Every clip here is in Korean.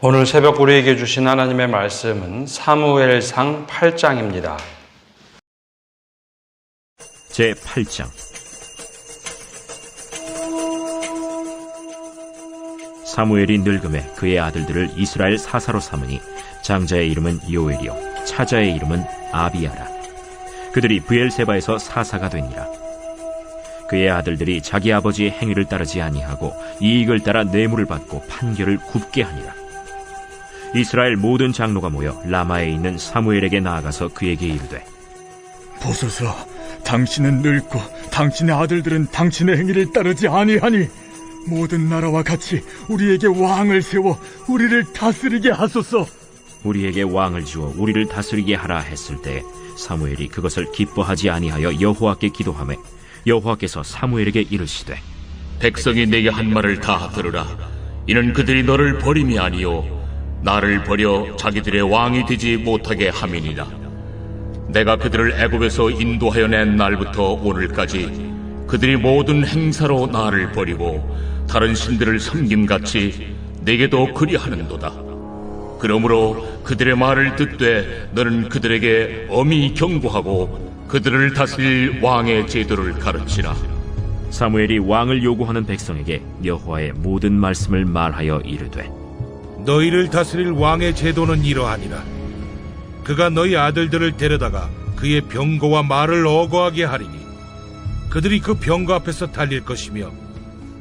오늘 새벽 우리에게 주신 하나님의 말씀은 사무엘상 8장입니다. 제8장. 사무엘이 늙음에 그의 아들들을 이스라엘 사사로 삼으니 장자의 이름은 요엘이요 차자의 이름은 아비야라. 그들이 브엘세바에서 사사가 되니라. 그의 아들들이 자기 아버지의 행위를 따르지 아니하고 이익을 따라 뇌물을 받고 판결을 굽게 하니라. 이스라엘 모든 장로가 모여 라마에 있는 사무엘에게 나아가서 그에게 이르되, 보소서, 당신은 늙고 당신의 아들들은 당신의 행위를 따르지 아니하니 모든 나라와 같이 우리에게 왕을 세워 우리를 다스리게 하소서. 우리에게 왕을 주어 우리를 다스리게 하라 했을 때 사무엘이 그것을 기뻐하지 아니하여 여호와께 기도하매 여호와께서 사무엘에게 이르시되, 백성이 내게 한 말을 다 들으라. 이는 그들이 너를 버림이 아니요 나를 버려 자기들의 왕이 되지 못하게 함이니라. 내가 그들을 애굽에서 인도하여 낸 날부터 오늘까지 그들이 모든 행사로 나를 버리고 다른 신들을 섬김같이 내게도 그리하는도다. 그러므로 그들의 말을 듣되 너는 그들에게 엄히 경고하고 그들을 다스릴 왕의 제도를 가르치라. 사무엘이 왕을 요구하는 백성에게 여호와의 모든 말씀을 말하여 이르되, 너희를 다스릴 왕의 제도는 이러하니라. 그가 너희 아들들을 데려다가 그의 병거와 말을 어거하게 하리니 그들이 그 병거 앞에서 달릴 것이며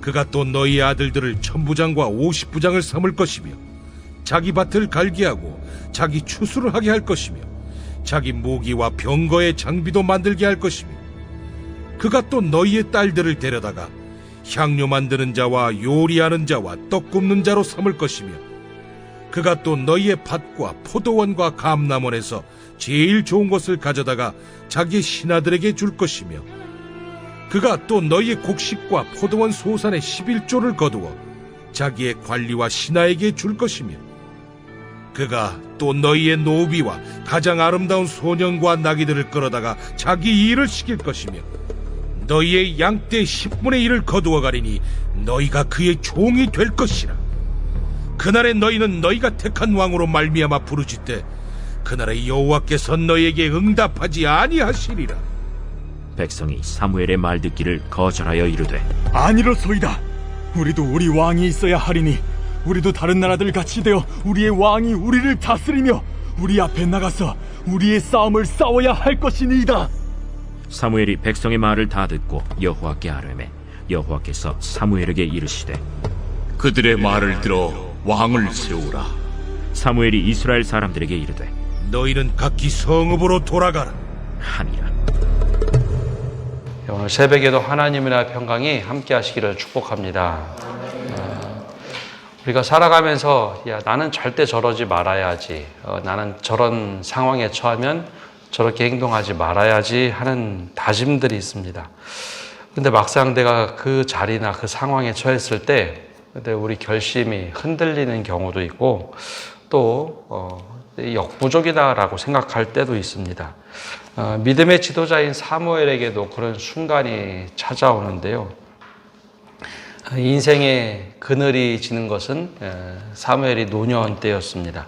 그가 또 너희 아들들을 1000부장과 50부장을 삼을 것이며 자기 밭을 갈게 하고 자기 추수를 하게 할 것이며 자기 무기와 병거의 장비도 만들게 할 것이며 그가 또 너희의 딸들을 데려다가 향료 만드는 자와 요리하는 자와 떡 굽는 자로 삼을 것이며 그가 또 너희의 밭과 포도원과 감람원에서 제일 좋은 것을 가져다가 자기의 신하들에게 줄 것이며 그가 또 너희의 곡식과 포도원 소산의 11조를 거두어 자기의 관리와 신하에게 줄 것이며 그가 또 너희의 노비와 가장 아름다운 소년과 나귀들을 끌어다가 자기 일을 시킬 것이며 너희의 양떼 10분의 1을 거두어 가리니 너희가 그의 종이 될 것이라. 그날에 너희는 너희가 택한 왕으로 말미암아 부르짖되 그날에 여호와께서 너희에게 응답하지 아니하시리라. 백성이 사무엘의 말 듣기를 거절하여 이르되, 아니로소이다. 우리도 우리 왕이 있어야 하리니 우리도 다른 나라들 같이 되어 우리의 왕이 우리를 다스리며 우리 앞에 나가서 우리의 싸움을 싸워야 할 것이니이다. 사무엘이 백성의 말을 다 듣고 여호와께 아뢰매 여호와께서 사무엘에게 이르시되, 그들의 말을 들어 왕을 세우라. 사무엘이 이스라엘 사람들에게 이르되, 너희는 각기 성읍으로 돌아가라 하니라. 오늘 새벽에도 하나님이나 평강이 함께 하시기를 축복합니다. 우리가 살아가면서 나는 절대 저러지 말아야지, 나는 저런 상황에 처하면 저렇게 행동하지 말아야지 하는 다짐들이 있습니다. 근데 막상 내가 그 자리나 그 상황에 처했을 때 우리 결심이 흔들리는 경우도 있고 또 역부족이다라고 생각할 때도 있습니다. 믿음의 지도자인 사무엘에게도 그런 순간이 찾아오는데요. 인생의 그늘이 지는 것은 사무엘이 노년 때였습니다.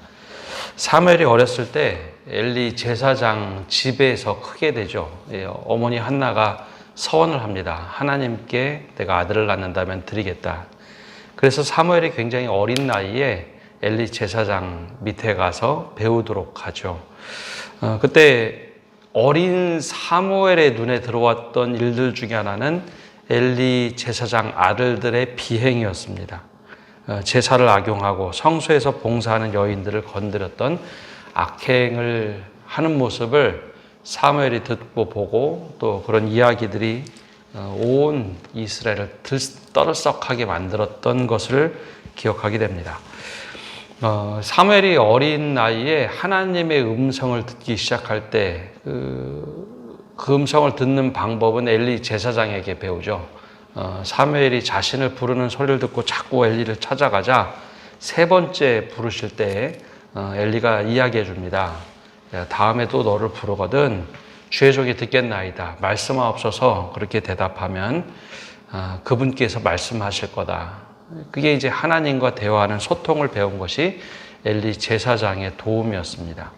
사무엘이 어렸을 때 엘리 제사장 집에서 크게 되죠. 어머니 한나가 서원을 합니다. 하나님께 내가 아들을 낳는다면 드리겠다. 그래서 사무엘이 굉장히 어린 나이에 엘리 제사장 밑에 가서 배우도록 하죠. 그때 어린 사무엘의 눈에 들어왔던 일들 중에 하나는 엘리 제사장 아들들의 비행이었습니다. 제사를 악용하고 성소에서 봉사하는 여인들을 건드렸던 악행을 하는 모습을 사무엘이 듣고 보고 또 그런 이야기들이 온 이스라엘을 들떠들썩하게 만들었던 것을 기억하게 됩니다. 사무엘이 어린 나이에 하나님의 음성을 듣기 시작할 때 그 음성을 듣는 방법은 엘리 제사장에게 배우죠. 사무엘이 자신을 부르는 소리를 듣고 자꾸 엘리를 찾아가자 세 번째 부르실 때 엘리가 이야기해 줍니다. 다음에 또 너를 부르거든 주의 종이 듣겠나이다. 말씀하옵소서. 그렇게 대답하면 그분께서 말씀하실 거다. 그게 이제 하나님과 대화하는 소통을 배운 것이 엘리 제사장의 도움이었습니다.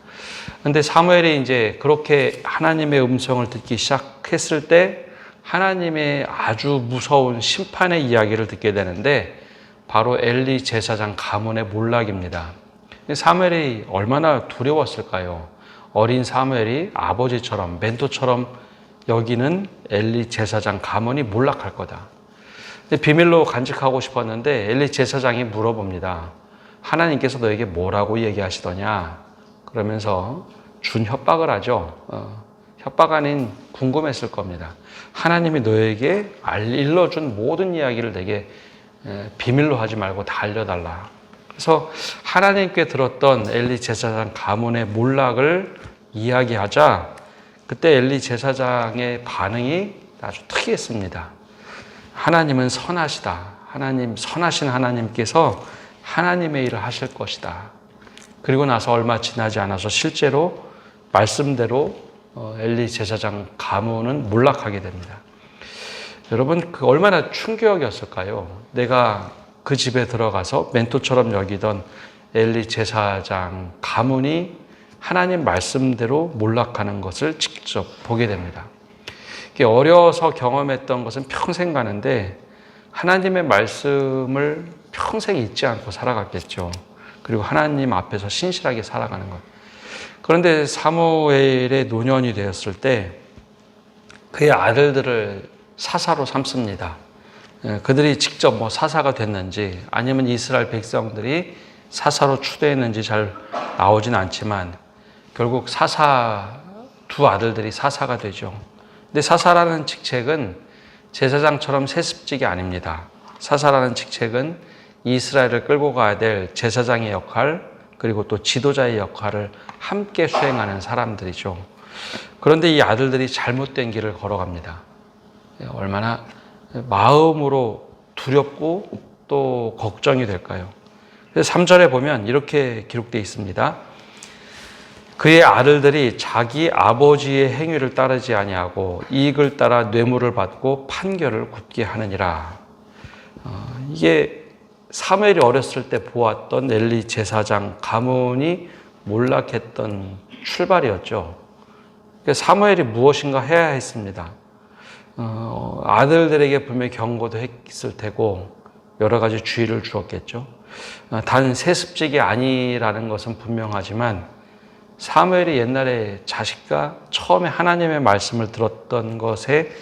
그런데 사무엘이 이제 그렇게 하나님의 음성을 듣기 시작했을 때 하나님의 아주 무서운 심판의 이야기를 듣게 되는데 바로 엘리 제사장 가문의 몰락입니다. 사무엘이 얼마나 두려웠을까요? 어린 사무엘이 아버지처럼 멘토처럼 여기는 엘리 제사장 가문이 몰락할 거다. 비밀로 간직하고 싶었는데 엘리 제사장이 물어봅니다. 하나님께서 너에게 뭐라고 얘기하시더냐? 그러면서 준 협박을 하죠. 협박 아닌 궁금했을 겁니다. 하나님이 너에게 일러준 모든 이야기를 내게 비밀로 하지 말고 다 알려달라. 그래서 하나님께 들었던 엘리 제사장 가문의 몰락을 이야기하자 그때 엘리 제사장의 반응이 아주 특이했습니다. 하나님은 선하시다. 선하신 하나님께서 하나님의 일을 하실 것이다. 그리고 나서 얼마 지나지 않아서 실제로 말씀대로 엘리 제사장 가문은 몰락하게 됩니다. 여러분, 그 얼마나 충격이었을까요? 내가 그 집에 들어가서 멘토처럼 여기던 엘리 제사장 가문이 하나님 말씀대로 몰락하는 것을 직접 보게 됩니다. 어려서 경험했던 것은 평생 가는데 하나님의 말씀을 평생 잊지 않고 살아갔겠죠. 그리고 하나님 앞에서 신실하게 살아가는 것. 그런데 사무엘의 노년이 되었을 때 그의 아들들을 사사로 삼습니다. 그들이 직접 사사가 됐는지 아니면 이스라엘 백성들이 사사로 추대했는지 잘 나오진 않지만 결국 두 아들들이 사사가 되죠. 근데 사사라는 직책은 제사장처럼 세습직이 아닙니다. 사사라는 직책은 이스라엘을 끌고 가야 될 제사장의 역할 그리고 또 지도자의 역할을 함께 수행하는 사람들이죠. 그런데 이 아들들이 잘못된 길을 걸어갑니다. 얼마나 마음으로 두렵고 또 걱정이 될까요? 그래서 3절에 보면 이렇게 기록되어 있습니다. 그의 아들들이 자기 아버지의 행위를 따르지 아니하고 이익을 따라 뇌물을 받고 판결을 굳게 하느니라. 이게 사무엘이 어렸을 때 보았던 엘리 제사장 가문이 몰락했던 출발이었죠. 사무엘이 무엇인가 해야 했습니다. 아들들에게 분명히 경고도 했을 테고 여러 가지 주의를 주었겠죠. 단 세습직이 아니라는 것은 분명하지만 사무엘이 옛날에 자식과 처음에 하나님의 말씀을 들었던 것에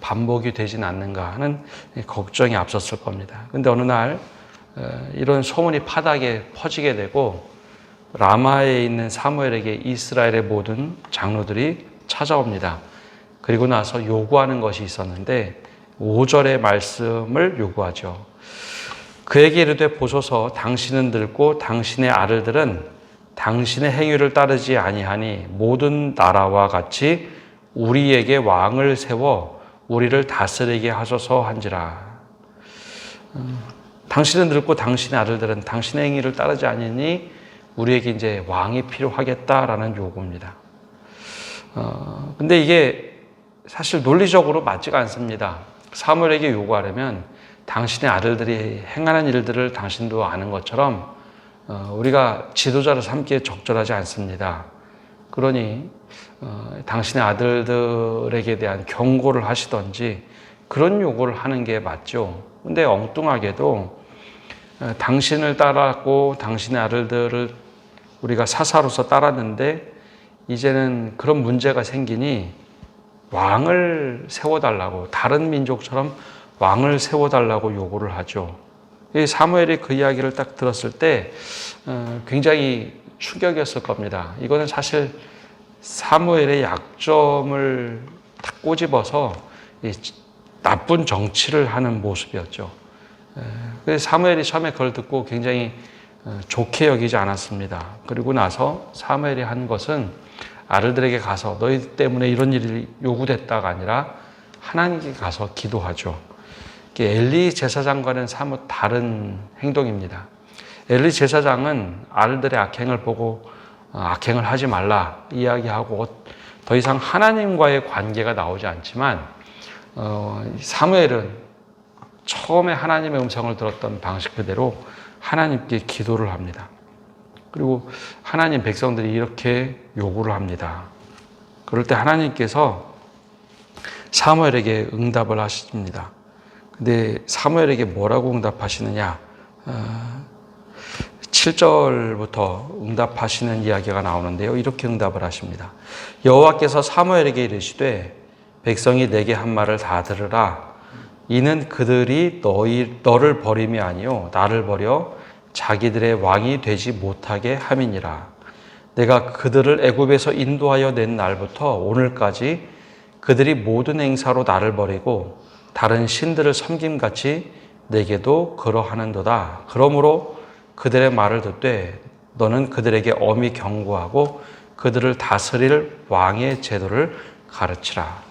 반복이 되진 않는가 하는 걱정이 앞섰을 겁니다. 그런데 어느 날 이런 소문이 파닥에 퍼지게 되고 라마에 있는 사무엘에게 이스라엘의 모든 장로들이 찾아옵니다. 그리고 나서 요구하는 것이 있었는데 5절의 말씀을 요구하죠. 그에게 이르되 보소서 당신은 늙고 당신의 아들들은 당신의 행위를 따르지 아니하니 모든 나라와 같이 우리에게 왕을 세워 우리를 다스리게 하소서 한지라. 당신은 늙고 당신의 아들들은 당신의 행위를 따르지 아니니 우리에게 이제 왕이 필요하겠다라는 요구입니다. 근데 이게 사실 논리적으로 맞지가 않습니다. 사무엘에게 요구하려면 당신의 아들들이 행하는 일들을 당신도 아는 것처럼 우리가 지도자를 삼기에 적절하지 않습니다. 그러니 당신의 아들들에게 대한 경고를 하시던지 그런 요구를 하는 게 맞죠. 근데 엉뚱하게도 당신을 따랐고 당신의 아들들을 우리가 사사로서 따랐는데 이제는 그런 문제가 생기니 왕을 세워달라고 다른 민족처럼 왕을 세워달라고 요구를 하죠. 사무엘이 그 이야기를 딱 들었을 때 굉장히 충격이었을 겁니다. 이거는 사실 사무엘의 약점을 딱 꼬집어서 나쁜 정치를 하는 모습이었죠. 그래서 사무엘이 처음에 그걸 듣고 굉장히 좋게 여기지 않았습니다. 그리고 나서 사무엘이 한 것은 아들들에게 가서 너희 때문에 이런 일이 요구됐다가 아니라 하나님께 가서 기도하죠. 엘리 제사장과는 사뭇 다른 행동입니다. 엘리 제사장은 아들들의 악행을 보고 악행을 하지 말라 이야기하고 더 이상 하나님과의 관계가 나오지 않지만 사무엘은 처음에 하나님의 음성을 들었던 방식 그대로 하나님께 기도를 합니다. 그리고 하나님 백성들이 이렇게 요구를 합니다. 그럴 때 하나님께서 사무엘에게 응답을 하십니다. 근데 사무엘에게 뭐라고 응답하시느냐? 7절부터 응답하시는 이야기가 나오는데요. 이렇게 응답을 하십니다. 여호와께서 사무엘에게 이르시되 백성이 내게 한 말을 다 들으라. 이는 그들이 너를 버림이 아니요 나를 버려 자기들의 왕이 되지 못하게 함이니라. 내가 그들을 애굽에서 인도하여 낸 날부터 오늘까지 그들이 모든 행사로 나를 버리고 다른 신들을 섬김같이 내게도 그러하는도다. 그러므로 그들의 말을 듣되 너는 그들에게 엄히 경고하고 그들을 다스릴 왕의 제도를 가르치라.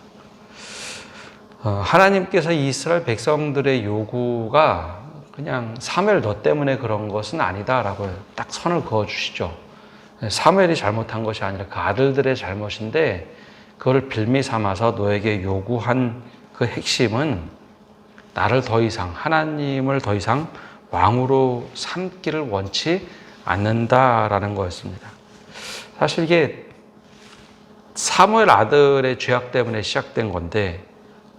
하나님께서 이스라엘 백성들의 요구가 그냥 사무엘 너 때문에 그런 것은 아니다라고 딱 선을 그어주시죠. 사무엘이 잘못한 것이 아니라 그 아들들의 잘못인데 그걸 빌미 삼아서 너에게 요구한 그 핵심은 나를 더 이상, 하나님을 더 이상 왕으로 삼기를 원치 않는다라는 거였습니다. 사실 이게 사무엘 아들의 죄악 때문에 시작된 건데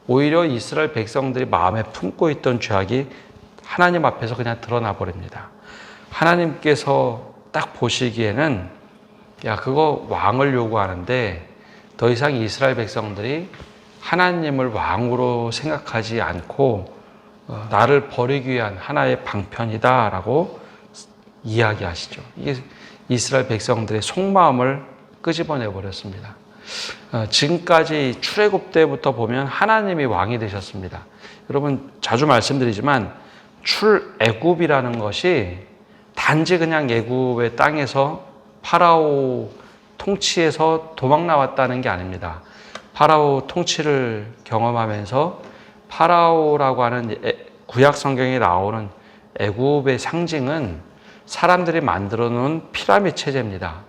오히려 이스라엘 백성들이 마음에 품고 있던 죄악이 하나님 앞에서 그냥 드러나 버립니다. 하나님께서 딱 보시기에는 야 그거 왕을 요구하는데 더 이상 이스라엘 백성들이 하나님을 왕으로 생각하지 않고 나를 버리기 위한 하나의 방편이다라고 이야기하시죠. 이게 이스라엘 백성들의 속마음을 끄집어내 버렸습니다. 지금까지 출애굽 때부터 보면 하나님이 왕이 되셨습니다. 여러분 자주 말씀드리지만 출애굽이라는 것이 단지 그냥 애굽의 땅에서 파라오 통치에서 도망 나왔다는 게 아닙니다. 파라오 통치를 경험하면서 파라오라고 하는 구약 성경에 나오는 애굽의 상징은 사람들이 만들어 놓은 피라미드 체제입니다.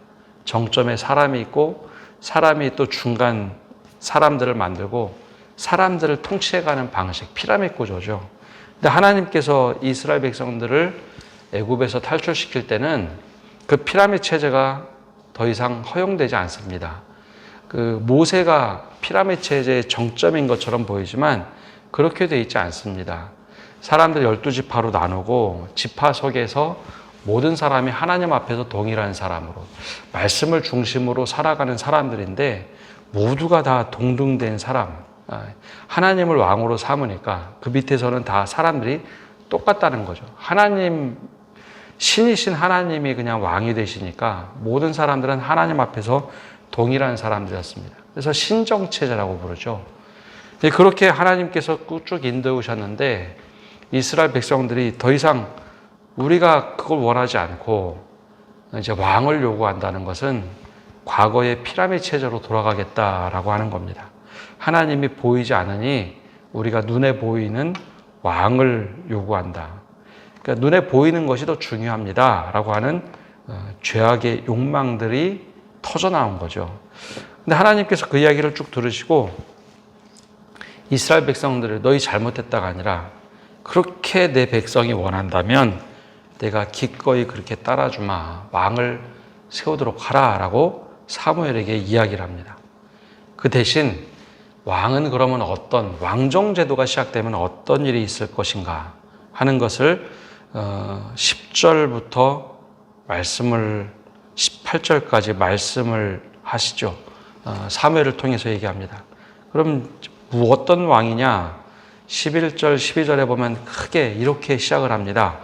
정점에 사람이 있고 사람이 또 중간 사람들을 만들고 사람들을 통치해가는 방식, 피라미드 구조죠. 근데 하나님께서 이스라엘 백성들을 애굽에서 탈출시킬 때는 그 피라미드 체제가 더 이상 허용되지 않습니다. 그 모세가 피라미드 체제의 정점인 것처럼 보이지만 그렇게 돼 있지 않습니다. 사람들 12지파로 나누고 지파 속에서 모든 사람이 하나님 앞에서 동일한 사람으로 말씀을 중심으로 살아가는 사람들인데 모두가 다 동등된 사람, 하나님을 왕으로 삼으니까 그 밑에서는 다 사람들이 똑같다는 거죠. 하나님, 신이신 하나님이 그냥 왕이 되시니까 모든 사람들은 하나님 앞에서 동일한 사람들이었습니다. 그래서 신정체제라고 부르죠. 그렇게 하나님께서 쭉 인도하셨는데 이스라엘 백성들이 더 이상 우리가 그걸 원하지 않고 이제 왕을 요구한다는 것은 과거의 피라미드 체제로 돌아가겠다라고 하는 겁니다. 하나님이 보이지 않으니 우리가 눈에 보이는 왕을 요구한다. 그러니까 눈에 보이는 것이 더 중요합니다라고 하는 죄악의 욕망들이 터져 나온 거죠. 근데 하나님께서 그 이야기를 쭉 들으시고 이스라엘 백성들을 너희 잘못했다가 아니라 그렇게 내 백성이 원한다면 내가 기꺼이 그렇게 따라주마. 왕을 세우도록 하라라고 사무엘에게 이야기를 합니다. 그 대신 왕은 그러면 어떤 왕정제도가 시작되면 어떤 일이 있을 것인가 하는 것을 10절부터 말씀을 18절까지 말씀을 하시죠. 사무엘을 통해서 얘기합니다. 그럼 어떤 왕이냐? 11절, 12절에 보면 크게 이렇게 시작을 합니다.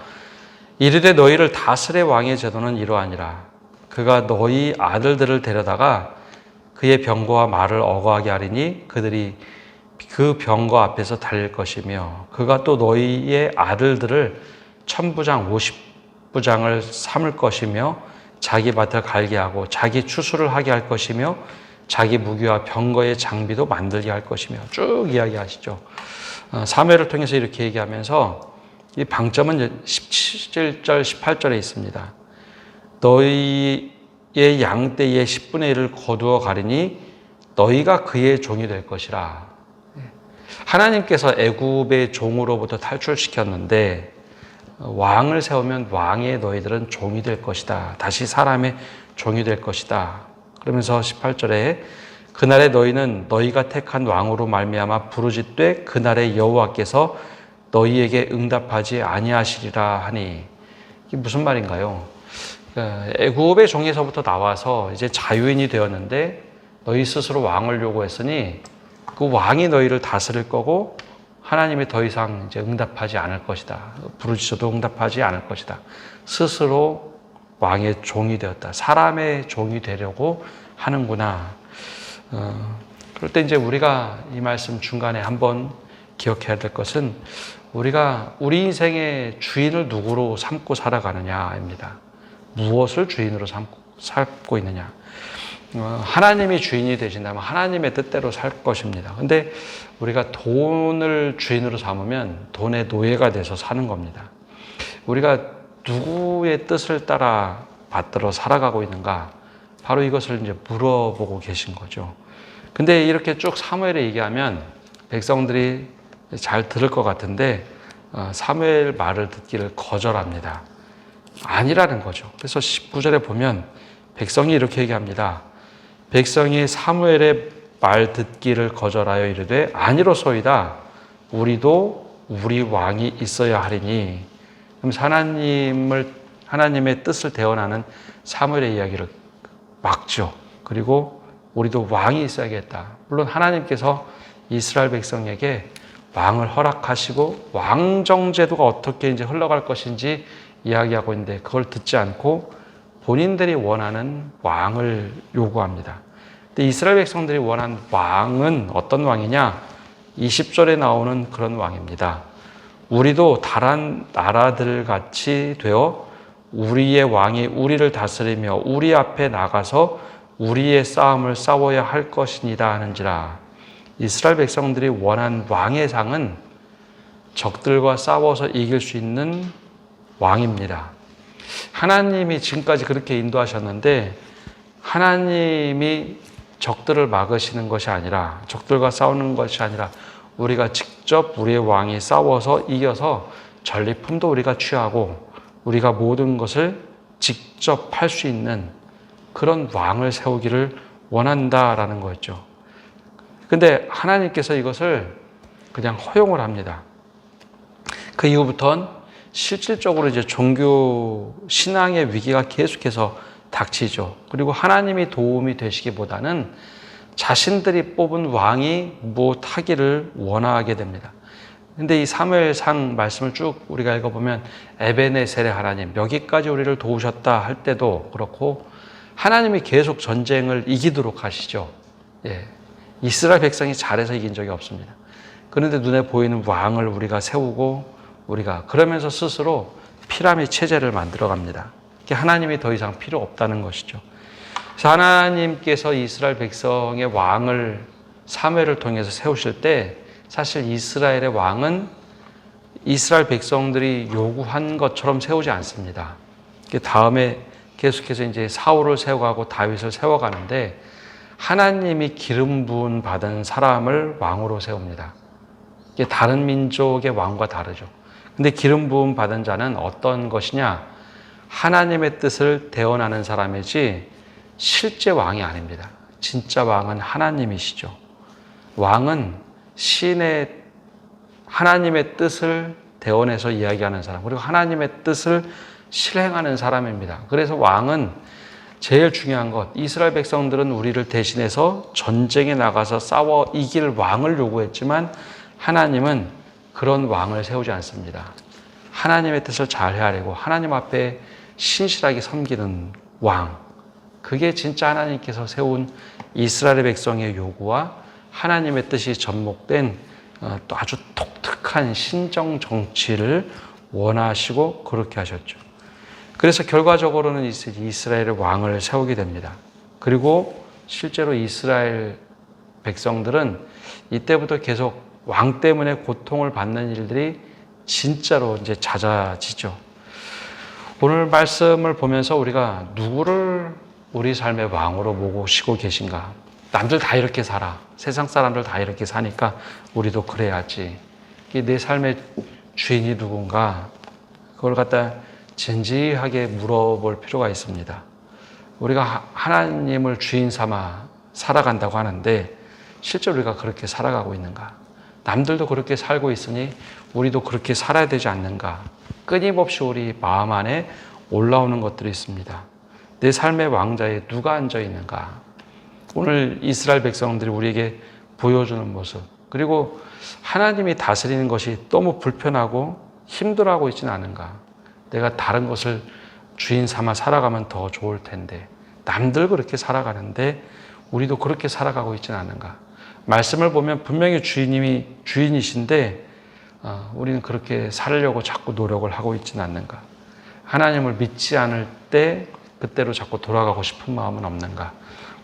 이르되 너희를 다스릴 왕의 제도는 이러하니라. 그가 너희 아들들을 데려다가 그의 병거와 말을 어거하게 하리니 그들이 그 병거 앞에서 달릴 것이며 그가 또 너희의 아들들을 1000부장, 50부장을 삼을 것이며 자기 밭을 갈게 하고 자기 추수를 하게 할 것이며 자기 무기와 병거의 장비도 만들게 할 것이며 쭉 이야기하시죠. 사무엘을 통해서 이렇게 얘기하면서 이 방점은 17절, 18절에 있습니다. 너희의 양떼의 10분의 1을 거두어 가리니 너희가 그의 종이 될 것이라. 하나님께서 애굽의 종으로부터 탈출시켰는데 왕을 세우면 왕의 너희들은 종이 될 것이다. 다시 사람의 종이 될 것이다. 그러면서 18절에 그날에 너희는 너희가 택한 왕으로 말미암아 부르짖되 그날에 여호와께서 너희에게 응답하지 아니하시리라 하니 이게 무슨 말인가요? 애굽의 종에서부터 나와서 이제 자유인이 되었는데 너희 스스로 왕을 요구했으니 그 왕이 너희를 다스릴 거고 하나님이 더 이상 이제 응답하지 않을 것이다. 부르짖어도 응답하지 않을 것이다. 스스로 왕의 종이 되었다. 사람의 종이 되려고 하는구나. 그럴 때 이제 우리가 이 말씀 중간에 한번 기억해야 될 것은 우리가 우리 인생의 주인을 누구로 삼고 살아가느냐입니다. 무엇을 주인으로 삼고 있느냐. 하나님이 주인이 되신다면 하나님의 뜻대로 살 것입니다. 근데 우리가 돈을 주인으로 삼으면 돈의 노예가 돼서 사는 겁니다. 우리가 누구의 뜻을 따라 받들어 살아가고 있는가? 바로 이것을 이제 물어보고 계신 거죠. 근데 이렇게 쭉 사무엘에 얘기하면 백성들이 잘 들을 것 같은데 사무엘 말을 듣기를 거절합니다. 아니라는 거죠. 그래서 19절에 보면 백성이 이렇게 얘기합니다. 백성이 사무엘의 말 듣기를 거절하여 이르되 아니로소이다. 우리도 우리 왕이 있어야 하리니. 그럼 하나님의 뜻을 대언하는 사무엘의 이야기를 막죠. 그리고 우리도 왕이 있어야겠다. 물론 하나님께서 이스라엘 백성에게 왕을 허락하시고 왕정제도가 어떻게 이제 흘러갈 것인지 이야기하고 있는데 그걸 듣지 않고 본인들이 원하는 왕을 요구합니다. 근데 이스라엘 백성들이 원한 왕은 어떤 왕이냐? 20절에 나오는 그런 왕입니다. 우리도 다른 나라들 같이 되어 우리의 왕이 우리를 다스리며 우리 앞에 나가서 우리의 싸움을 싸워야 할 것이니다 하는지라. 이스라엘 백성들이 원한 왕의 상은 적들과 싸워서 이길 수 있는 왕입니다. 하나님이 지금까지 그렇게 인도하셨는데 하나님이 적들을 막으시는 것이 아니라 적들과 싸우는 것이 아니라 우리가 직접 우리의 왕이 싸워서 이겨서 전리품도 우리가 취하고 우리가 모든 것을 직접 할 수 있는 그런 왕을 세우기를 원한다라는 거였죠. 근데 하나님께서 이것을 그냥 허용을 합니다. 그 이후부터는 실질적으로 이제 종교 신앙의 위기가 계속해서 닥치죠. 그리고 하나님이 도움이 되시기보다는 자신들이 뽑은 왕이 무엇하기를 원하게 됩니다. 근데 이 사무엘상 말씀을 쭉 우리가 읽어보면 에베네셀의 하나님, 여기까지 우리를 도우셨다 할 때도 그렇고 하나님이 계속 전쟁을 이기도록 하시죠. 예. 이스라엘 백성이 잘해서 이긴 적이 없습니다. 그런데 눈에 보이는 왕을 우리가 세우고 우리가 그러면서 스스로 피라미드 체제를 만들어 갑니다. 하나님이 더 이상 필요 없다는 것이죠. 그래서 하나님께서 이스라엘 백성의 왕을 사무엘을 통해서 세우실 때 사실 이스라엘의 왕은 이스라엘 백성들이 요구한 것처럼 세우지 않습니다. 다음에 계속해서 이제 사울을 세워가고 다윗을 세워가는데 하나님이 기름 부음 받은 사람을 왕으로 세웁니다. 이게 다른 민족의 왕과 다르죠. 근데 기름 부음 받은 자는 어떤 것이냐? 하나님의 뜻을 대언하는 사람이지 실제 왕이 아닙니다. 진짜 왕은 하나님이시죠. 왕은 신의 하나님의 뜻을 대언해서 이야기하는 사람, 그리고 하나님의 뜻을 실행하는 사람입니다. 그래서 왕은 제일 중요한 것, 이스라엘 백성들은 우리를 대신해서 전쟁에 나가서 싸워 이길 왕을 요구했지만 하나님은 그런 왕을 세우지 않습니다. 하나님의 뜻을 잘 헤아리고 하나님 앞에 신실하게 섬기는 왕, 그게 진짜 하나님께서 세운 이스라엘 백성의 요구와 하나님의 뜻이 접목된 또 아주 독특한 신정 정치를 원하시고 그렇게 하셨죠. 그래서 결과적으로는 이스라엘의 왕을 세우게 됩니다. 그리고 실제로 이스라엘 백성들은 이때부터 계속 왕 때문에 고통을 받는 일들이 진짜로 이제 잦아지죠. 오늘 말씀을 보면서 우리가 누구를 우리 삶의 왕으로 모시고 계신가? 남들 다 이렇게 살아. 세상 사람들 다 이렇게 사니까 우리도 그래야지. 이게 내 삶의 주인이 누군가 그걸 갖다 진지하게 물어볼 필요가 있습니다. 우리가 하나님을 주인 삼아 살아간다고 하는데 실제로 우리가 그렇게 살아가고 있는가? 남들도 그렇게 살고 있으니 우리도 그렇게 살아야 되지 않는가? 끊임없이 우리 마음 안에 올라오는 것들이 있습니다. 내 삶의 왕자에 누가 앉아 있는가? 오늘 이스라엘 백성들이 우리에게 보여주는 모습, 그리고 하나님이 다스리는 것이 너무 불편하고 힘들어하고 있지는 않은가? 내가 다른 것을 주인 삼아 살아가면 더 좋을 텐데 남들 그렇게 살아가는데 우리도 그렇게 살아가고 있지는 않은가? 말씀을 보면 분명히 주인님이 주인이신데 우리는 그렇게 살려고 자꾸 노력을 하고 있지는 않는가? 하나님을 믿지 않을 때 그때로 자꾸 돌아가고 싶은 마음은 없는가?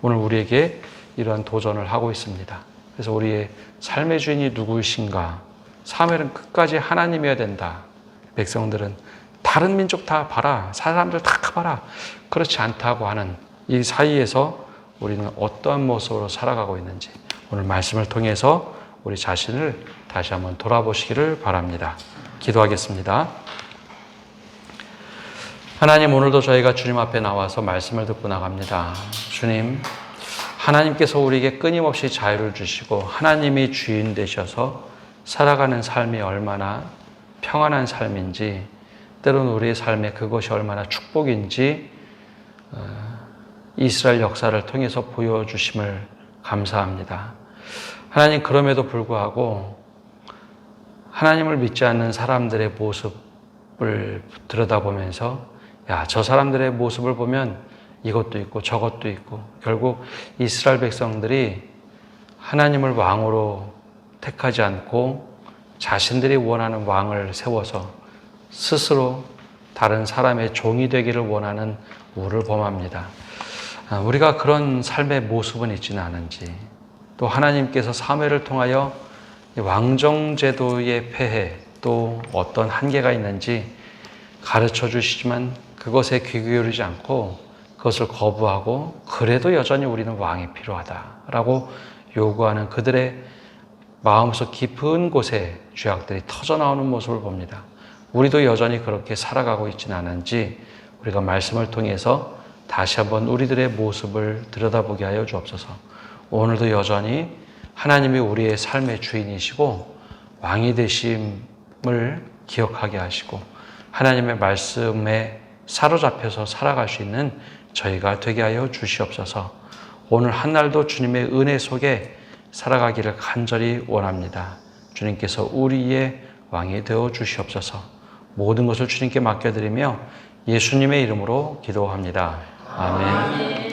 오늘 우리에게 이러한 도전을 하고 있습니다. 그래서 우리의 삶의 주인이 누구이신가? 사무엘은 끝까지 하나님이어야 된다. 백성들은 다른 민족 다 봐라. 사람들 다 봐라. 그렇지 않다고 하는 이 사이에서 우리는 어떠한 모습으로 살아가고 있는지 오늘 말씀을 통해서 우리 자신을 다시 한번 돌아보시기를 바랍니다. 기도하겠습니다. 하나님, 오늘도 저희가 주님 앞에 나와서 말씀을 듣고 나갑니다. 주님, 하나님께서 우리에게 끊임없이 자유를 주시고 하나님이 주인 되셔서 살아가는 삶이 얼마나 평안한 삶인지, 때로는 우리의 삶에 그것이 얼마나 축복인지 이스라엘 역사를 통해서 보여주심을 감사합니다. 하나님, 그럼에도 불구하고 하나님을 믿지 않는 사람들의 모습을 들여다보면서 저 사람들의 모습을 보면 이것도 있고 저것도 있고, 결국 이스라엘 백성들이 하나님을 왕으로 택하지 않고 자신들이 원하는 왕을 세워서 스스로 다른 사람의 종이 되기를 원하는 우를 범합니다. 우리가 그런 삶의 모습은 있지는 않은지, 또 하나님께서 사무엘을 통하여 왕정제도의 폐해, 또 어떤 한계가 있는지 가르쳐 주시지만 그것에 귀 기울이지 않고 그것을 거부하고 그래도 여전히 우리는 왕이 필요하다라고 요구하는 그들의 마음속 깊은 곳에 죄악들이 터져나오는 모습을 봅니다. 우리도 여전히 그렇게 살아가고 있지는 않은지 우리가 말씀을 통해서 다시 한번 우리들의 모습을 들여다보게 하여 주옵소서. 오늘도 여전히 하나님이 우리의 삶의 주인이시고 왕이 되심을 기억하게 하시고 하나님의 말씀에 사로잡혀서 살아갈 수 있는 저희가 되게 하여 주시옵소서. 오늘 한날도 주님의 은혜 속에 살아가기를 간절히 원합니다. 주님께서 우리의 왕이 되어 주시옵소서. 모든 것을 주님께 맡겨드리며 예수님의 이름으로 기도합니다. 아멘.